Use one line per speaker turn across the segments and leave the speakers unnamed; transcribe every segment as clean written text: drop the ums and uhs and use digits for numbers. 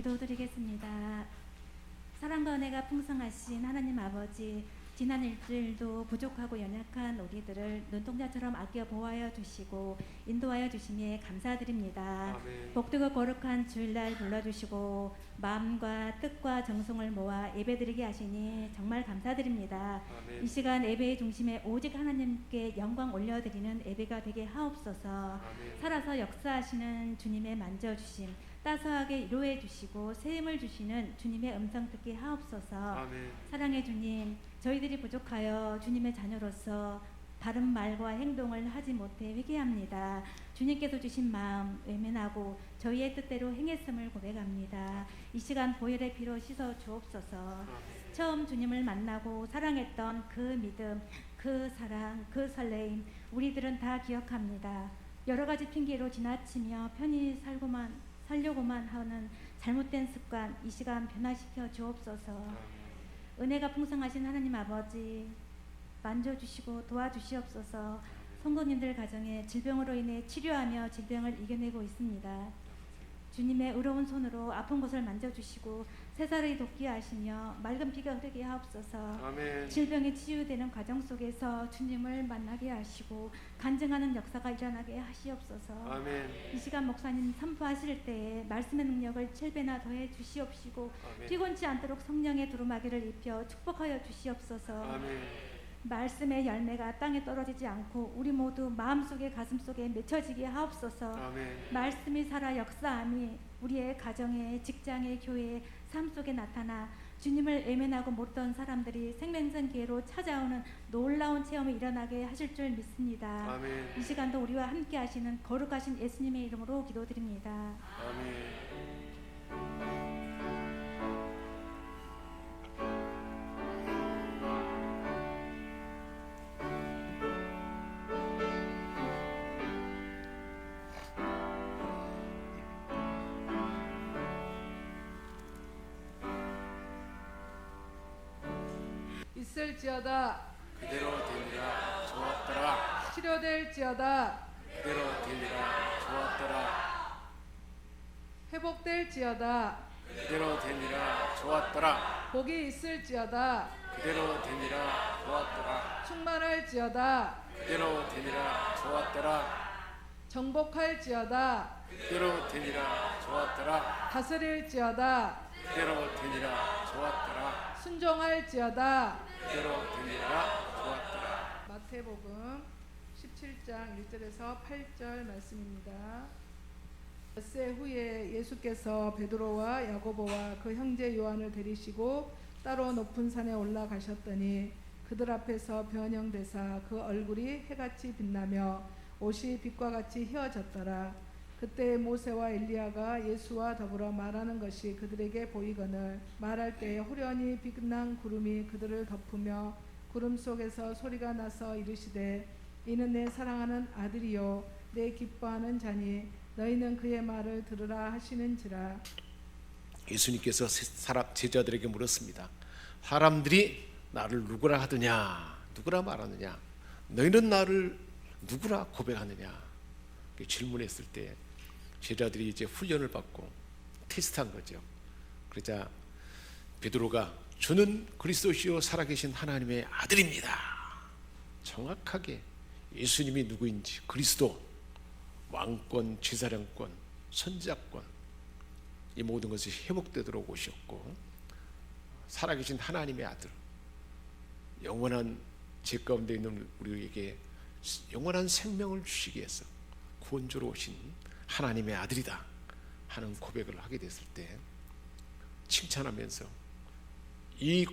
기도드리겠습니다. 사랑과 은혜가 풍성하신 하나님 아버지, 지난 일주일도 부족하고 연약한 우리들을 눈동자처럼 아껴 보호하여 주시고 인도하여 주심에 감사드립니다.
아멘.
복되고 거룩한 주일날 불러주시고 마음과 뜻과 정성을 모아 예배드리게 하시니 정말 감사드립니다.
아멘.
이 시간 예배의 중심에 오직 하나님께 영광 올려드리는 예배가 되게 하옵소서.
아멘.
살아서 역사하시는 주님의 만져주심, 따스하게 위로해 주시고 새 힘을 주시는 주님의 음성 듣게 하옵소서.
아멘.
사랑의 주님, 저희들이 부족하여 주님의 자녀로서 바른 말과 행동을 하지 못해 회개합니다. 주님께서 주신 마음 외면하고 저희의 뜻대로 행했음을 고백합니다. 이 시간 보혈의 피로 씻어 주옵소서.
아멘.
처음 주님을 만나고 사랑했던 그 믿음, 그 사랑, 그 설레임 우리들은 다 기억합니다. 여러 가지 핑계로 지나치며 편히 살려고만 하는 잘못된 습관 이 시간 변화시켜 주옵소서. 은혜가 풍성하신 하나님 아버지, 만져주시고 도와주시옵소서. 성도님들 가정에 질병으로 인해 치료하며 질병을 이겨내고 있습니다. 주님의 의로운 손으로 아픈 곳을 만져주시고 새살이 돋게 하시며 맑은 피가 흐르게 하옵소서.
아멘.
질병이 치유되는 과정 속에서 주님을 만나게 하시고 간증하는 역사가 일어나게 하시옵소서.
아멘.
이 시간 목사님 선포하실 때에 말씀의 능력을 7배나 더해 주시옵시고
아멘.
피곤치 않도록 성령의 두루마기를 입혀 축복하여 주시옵소서.
아멘.
말씀의 열매가 땅에 떨어지지 않고 우리 모두 마음속에 가슴속에 맺혀지게 하옵소서.
아멘.
말씀이 살아 역사함이 우리의 가정에, 직장에, 교회에, 삶 속에 나타나 주님을 외면하고 모르던 사람들이 생명선 기회로 찾아오는 놀라운 체험이 일어나게 하실 줄 믿습니다.
아멘.
이 시간도 우리와 함께 하시는 거룩하신 예수님의 이름으로 기도드립니다.
아멘.
있을지어다
그대로 되니라 좋았더라.
치료될지어다
그대로 되니라 좋았더라.
회복될지어다
그대로 되니라 좋았더라.
복이 있을지어다
그대로 되니라 좋았더라.
충만할지어다
그대로 되니라 좋았더라.
정복할지어다
그대로 되니라 좋았더라.
다스릴지어다
그대로 되니라 좋았더라.
순종할지어다.
그대로 되니라 좋았더라.
마태복음 17장 1절에서 8절 말씀입니다. 엿새 후에 예수께서 베드로와 야고보와 그 형제 요한을 데리시고 따로 높은 산에 올라가셨더니 그들 앞에서 변형되사 그 얼굴이 해같이 빛나며 옷이 빛과 같이 휘어졌더라. 그때 모세와 엘리야가 예수와 더불어 말하는 것이 그들에게 보이거늘 말할 때에 호련히 빛난 구름이 그들을 덮으며 구름 속에서 소리가 나서 이르시되 이는 내 사랑하는 아들이요 내 기뻐하는 자니 너희는 그의 말을 들으라 하시는지라.
예수님께서 제자들에게 물었습니다. 사람들이 나를 누구라 하느냐, 누구라 말하느냐, 너희는 나를 누구라 고백하느냐 질문했을 때 제자들이 이제 훈련을 받고 테스트한 거죠. 그러자 베드로가 주는 그리스도시요 살아계신 하나님의 아들입니다. 정확하게 예수님이 누구인지, 그리스도, 왕권, 제사장권, 선지자권 이 모든 것이 회복되도록 오셨고 살아계신 하나님의 아들, 영원한 죄 가운데 있는 우리에게 영원한 생명을 주시기 위해서 구원주로 오신 하나님의 아들이다 하는 고백을 하게 됐을 때 칭찬하면서 이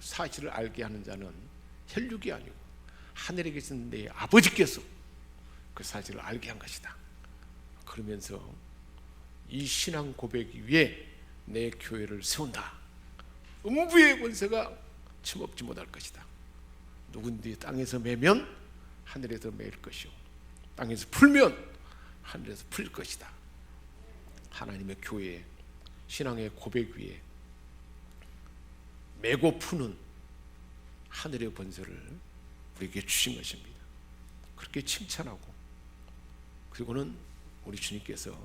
사실을 알게 하는 자는 혈육이 아니고 하늘에 계신 내 아버지께서 그 사실을 알게 한 것이다. 그러면서 이 신앙 고백 위에 내 교회를 세운다. 음부의 권세가 침먹지 못할 것이다. 누군지 땅에서 매면 하늘에서 매일 것이요 땅에서 풀면 하늘에서 풀 것이다. 하나님의 교회 신앙의 고백 위에 매고 푸는 하늘의 권세를 우리에게 주신 것입니다. 그렇게 칭찬하고 그리고는 우리 주님께서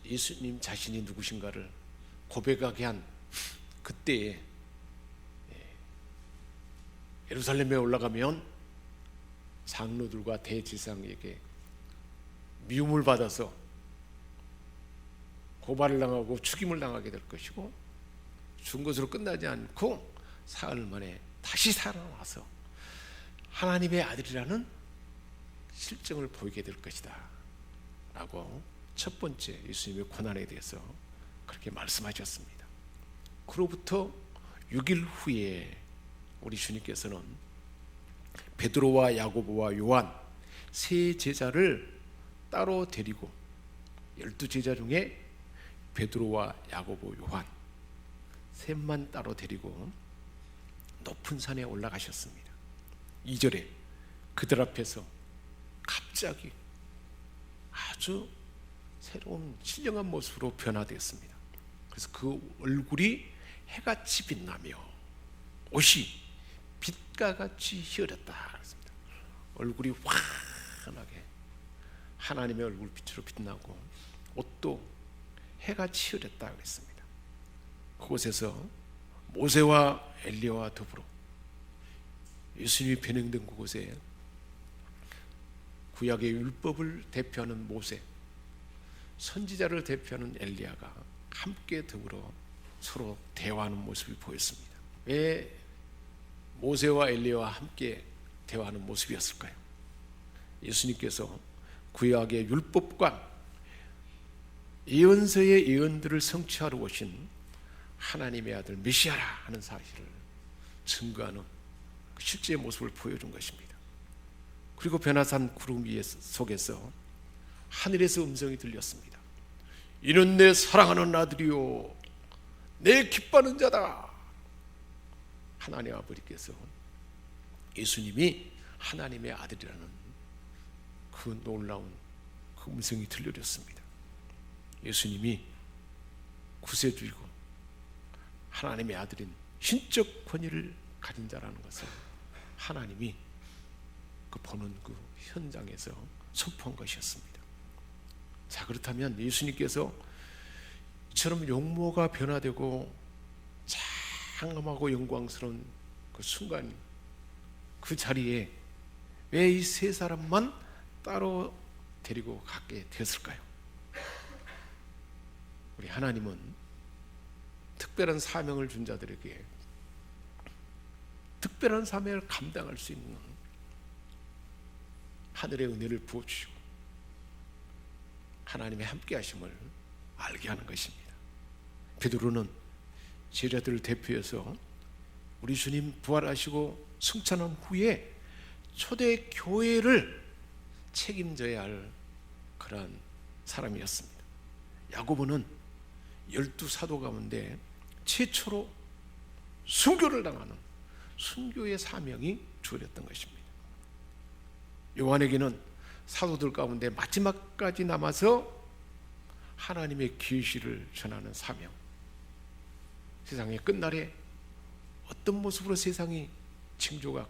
예수님 자신이 누구신가를 고백하게 한 그때에 예루살렘에 올라가면 장로들과 대제사장에게 미움을 받아서 고발을 당하고 죽임을 당하게 될 것이고, 죽은 것으로 끝나지 않고 사흘 만에 다시 살아나서 하나님의 아들이라는 실정을 보이게 될 것이다 라고 첫 번째 예수님의 고난에 대해서 그렇게 말씀하셨습니다. 그로부터 6일 후에 우리 주님께서는 베드로와 야고보와 요한 세 제자를 따로 데리고 12제자 중에 베드로와 야고보, 요한 셋만 따로 데리고 높은 산에 올라가셨습니다. 2절에 그들 앞에서 갑자기 아주 새로운 신령한 모습으로 변화되었습니다. 그래서 그 얼굴이 해같이 빛나며 옷이 빛과 같이 희어렸다 그랬습니다. 얼굴이 환하게 하나님의 얼굴 빛으로 빛나고 옷도 해같이 희어렸다 그랬습니다. 그곳에서 모세와 엘리야와 더불어 예수님이 변형된 그곳에 구약의 율법을 대표하는 모세, 선지자를 대표하는 엘리야가 함께 더불어 서로 대화하는 모습이 보였습니다. 왜 모세와 엘리야와 함께 대화하는 모습이었을까요? 예수님께서 구약의 율법과 예언서의 예언들을 성취하러 오신 하나님의 아들 메시아라 하는 사실을 증거하는 그 실제의 모습을 보여준 것입니다. 그리고 변화산 구름 위에 속에서 하늘에서 음성이 들렸습니다. 이는 내 사랑하는 아들이요 내 기뻐하는 자다. 하나님 아버지께서 예수님이 하나님의 아들이라는 그 놀라운 그 음성이 들려졌습니다. 예수님이 구세주이고 하나님의 아들인 신적 권위를 가진 자라는 것을 하나님이 그 보는 그 현장에서 선포한 것이었습니다. 자, 예수님께서 이처럼 용모가 변화되고 장엄하고 영광스러운 그 순간, 그 자리에 왜 이 세 사람만 따로 데리고 가게 되었을까요? 우리 하나님은 특별한 사명을 준 자들에게 특별한 사명을 감당할 수 있는 하늘의 은혜를 부어주시고 하나님의 함께 하심을 알게 하는 것입니다. 베드로는 제자들을 대표해서 우리 주님 부활하시고 승천한 후에 초대 교회를 책임져야 할 그러한 사람이었습니다. 야고보는 12사도 가운데 최초로 순교를 당하는 순교의 사명이 주어졌던 것입니다. 요한에게는 사도들 가운데 마지막까지 남아서 하나님의 계시를 전하는 사명, 세상의 끝날에 어떤 모습으로 세상이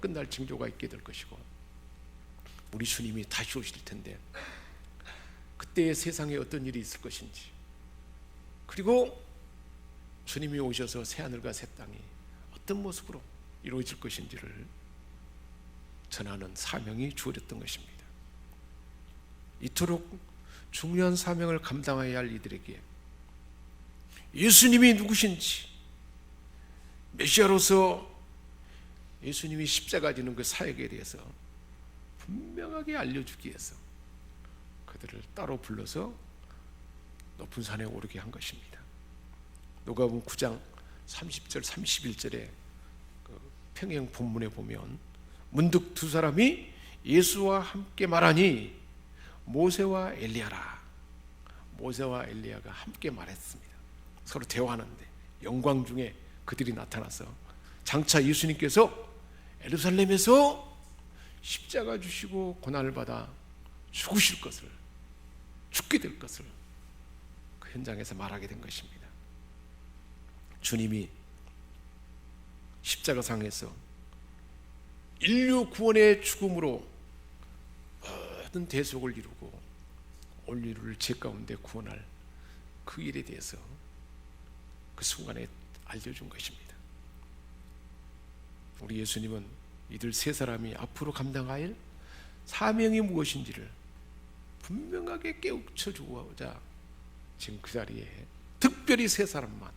끝날 징조가 있게 될 것이고 우리 주님이 다시 오실 텐데 그때의 세상에 어떤 일이 있을 것인지, 그리고 주님이 오셔서 새하늘과 새 땅이 어떤 모습으로 이루어질 것인지를 전하는 사명이 주어졌던 것입니다. 이토록 중요한 사명을 감당해야 할 이들에게 예수님이 누구신지, 메시아로서 예수님이 십자가 지는 그 사역에 대해서 분명하게 알려주기 위해서 그들을 따로 불러서 높은 산에 오르게 한 것입니다. 누가복음 9장 30절 31절에 그 평행 본문에 보면 문득 두 사람이 예수와 함께 말하니 모세와 엘리야라. 모세와 엘리야가 함께 말했습니다. 서로 대화하는데 영광 중에 그들이 나타나서 장차 예수님께서 예루살렘에서 십자가 주시고 고난을 받아 죽으실 것을, 죽게 될 것을 그 현장에서 말하게 된 것입니다. 주님이 십자가상에서 인류 구원의 죽음으로 모든 대속을 이루고 온 인류를 죄 가운데 구원할 그 일에 대해서 그 순간에 알려준 것입니다. 우리 예수님은 이들 세 사람이 앞으로 감당할 사명이 무엇인지를 분명하게 깨우쳐 주고자 지금 그 자리에 특별히 세 사람만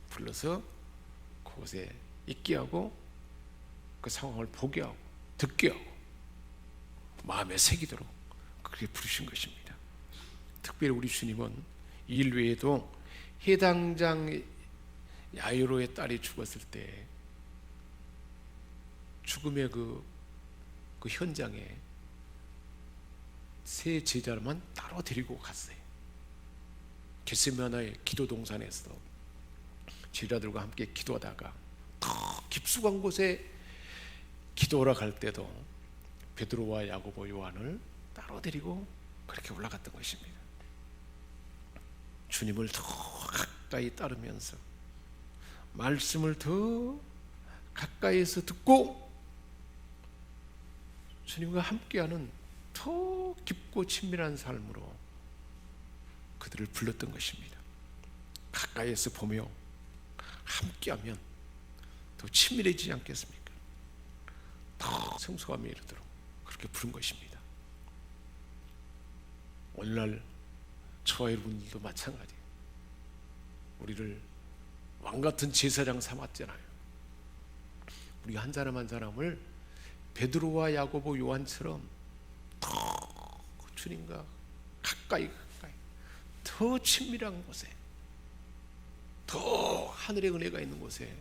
불러서 그곳에 있게 하고 그 상황을 보게 하고 듣게 하고 마음에 새기도록 그렇게 부르신 것입니다. 특별히 우리 주님은 이 일 외에도 해당장 야이로의 딸이 죽었을 때 죽음의 그 현장에 세 제자만 따로 데리고 갔어요. 겟세마네의 기도 동산에서 제자들과 함께 기도하다가 더 깊숙한 곳에 기도하러 갈 때도 베드로와 야고보, 요한을 따로 데리고 그렇게 올라갔던 것입니다. 주님을 더 가까이 따르면서 말씀을 더 가까이에서 듣고 주님과 함께하는 더 깊고 친밀한 삶으로 그들을 불렀던 것입니다. 가까이에서 보며 함께하면 더 친밀해지지 않겠습니까? 더 성숙함에 이르도록 그렇게 부른 것입니다. 오늘날 저와 여러분들도 마찬가지예요. 우리를 왕같은 제사장 삼았잖아요. 우리 한 사람 한 사람을 베드로와 야고보, 요한처럼 더 주님과 가까이 더 친밀한 곳에, 더 하늘의 은혜가 있는 곳에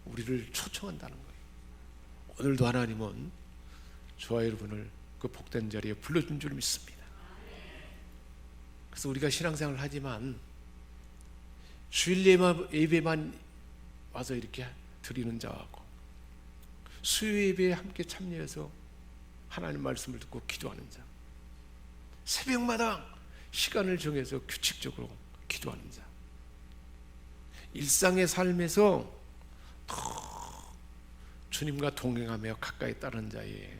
우리를 초청한다는 거예요. 오늘도 하나님은 저와 여러분을 그 복된 자리에 불러준 줄 믿습니다. 그래서 우리가 신앙생활을 하지만 주일 예배만 와서 이렇게 드리는 자하고 수요 예배에 함께 참여해서 하나님 말씀을 듣고 기도하는 자, 새벽마다 시간을 정해서 규칙적으로 기도하는 자, 일상의 삶에서 더 주님과 동행하며 가까이 따르는 자의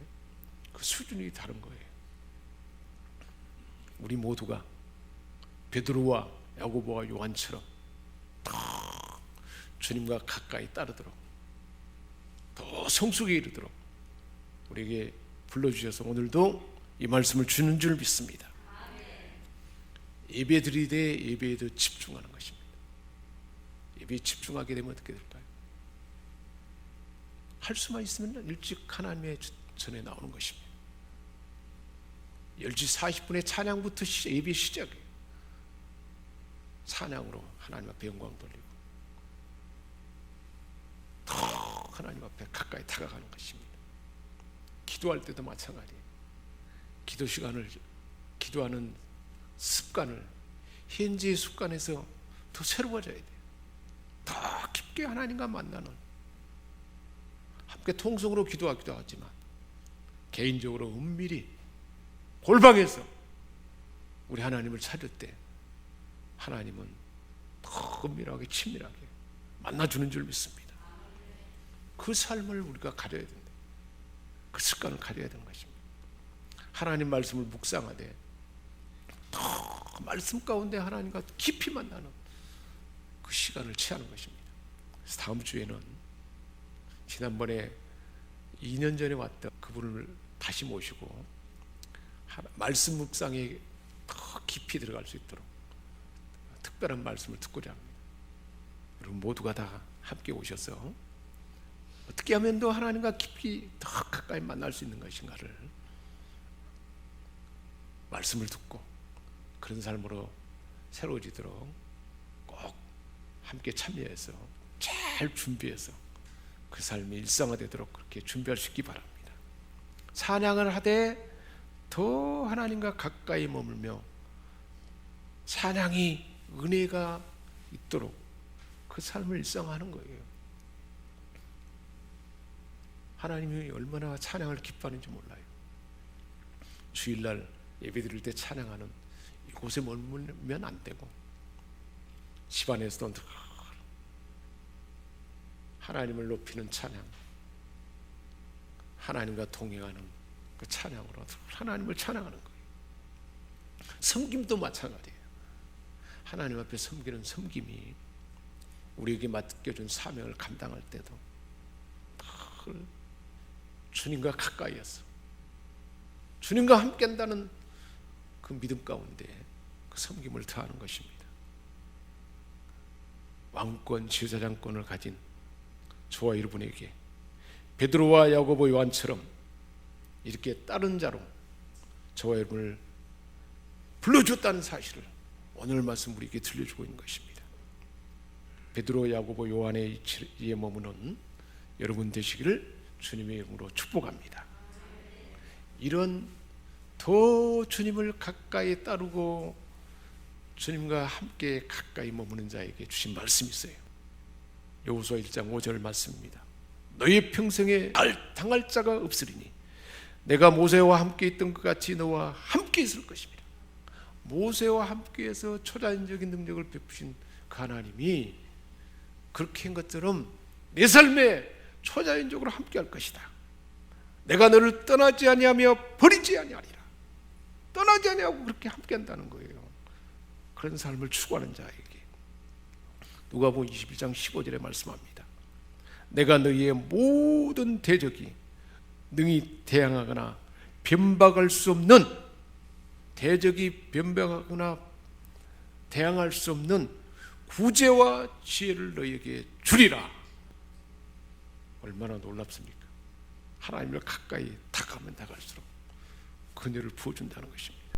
그 수준이 다른 거예요. 우리 모두가 베드로와 야고보와 요한처럼 더 주님과 가까이 따르도록, 더 성숙에 이르도록 우리에게 불러주셔서 오늘도 이 말씀을 주는 줄 믿습니다. 예배 드리되 예배에도 집중하는 것입니다. 예배에 집중하게 되면 어떻게 될까요? 할 수만 있으면 일찍 하나님의 전에 나오는 것입니다. 10시 40분에 찬양부터 예배 시작이에요. 찬양으로 하나님 앞에 영광 돌리고 더 하나님 앞에 가까이 다가가는 것입니다. 기도할 때도 마찬가지예요. 기도 시간을, 기도하는 습관을 현재의 습관에서 더 새로워져야 돼요. 더 깊게 하나님과 만나는, 함께 통성으로 기도하기도 하지만 개인적으로 은밀히 골방에서 우리 하나님을 찾을 때 하나님은 더 은밀하게 친밀하게 만나주는 줄 믿습니다. 그 삶을 우리가 가져야 된다. 그 습관을 가져야 되는 것입니다. 하나님 말씀을 묵상하되 더 말씀 가운데 하나님과 깊이 만나는 그 시간을 취하는 것입니다. 그래서 다음 주에는 지난번에 2년 전에 왔던 그분을 다시 모시고 말씀 묵상에 더 깊이 들어갈 수 있도록 특별한 말씀을 듣고자 합니다. 여러분 모두가 다 함께 오셔서 어떻게 하면 더 하나님과 깊이 더 가까이 만날 수 있는 것인가를 말씀을 듣고 그런 삶으로 새로워지도록 꼭 함께 참여해서 잘 준비해서 그 삶이 일상화되도록 그렇게 준비할 수 있기 바랍니다. 찬양을 하되 더 하나님과 가까이 머물며 찬양이 은혜가 있도록 그 삶을 일상화하는 거예요. 하나님이 얼마나 찬양을 기뻐하는지 몰라요. 주일날 예배드릴 때 찬양하는 이곳에 머물면 안 되고 집안에서도 하나님을 높이는 찬양, 하나님과 동행하는 그 찬양으로 하나님을 찬양하는 거예요. 섬김도 마찬가지예요. 하나님 앞에 섬기는 섬김이 우리에게 맡겨준 사명을 감당할 때도 늘 주님과 가까이에서 주님과 함께 한다는 그 믿음 가운데 그 섬김을 다하는 것입니다. 왕권, 제사장권을 가진 저와 여러분에게 베드로와 야고보, 요한처럼 이렇게 다른 자로 저와 여러분을 불러주었다는 사실을 오늘 말씀 우리에게 들려주고 있는 것입니다. 베드로, 야고보, 요한의 이에 머무는 여러분 되시기를 주님의 이름으로 축복합니다. 이런 더 주님을 가까이 따르고 주님과 함께 가까이 머무는 자에게 주신 말씀이 있어요. 여호수아 1장 5절 말씀입니다. 너희 평생에 당할 자가 없으리니 내가 모세와 함께 있던 것 같이 너와 함께 있을 것입니다. 모세와 함께해서 초자연적인 능력을 베푸신 그 하나님이 그렇게 한 것처럼 내 삶에 초자연적으로 함께할 것이다. 내가 너를 떠나지 아니하며 버리지 아니하리라. 떠나지 아니하고 그렇게 함께한다는 거예요. 그런 삶을 추구하는 자에게 누가복음 21장 15절에 말씀합니다. 내가 너희의 모든 대적이 능히 대항하거나 변박할 수 없는 대적이 변박하거나 대항할 수 없는 구제와 지혜를 너희에게 주리라. 얼마나 놀랍습니까? 하나님을 가까이 다가가면 다갈수록 그녀를 부어준다는 것입니다.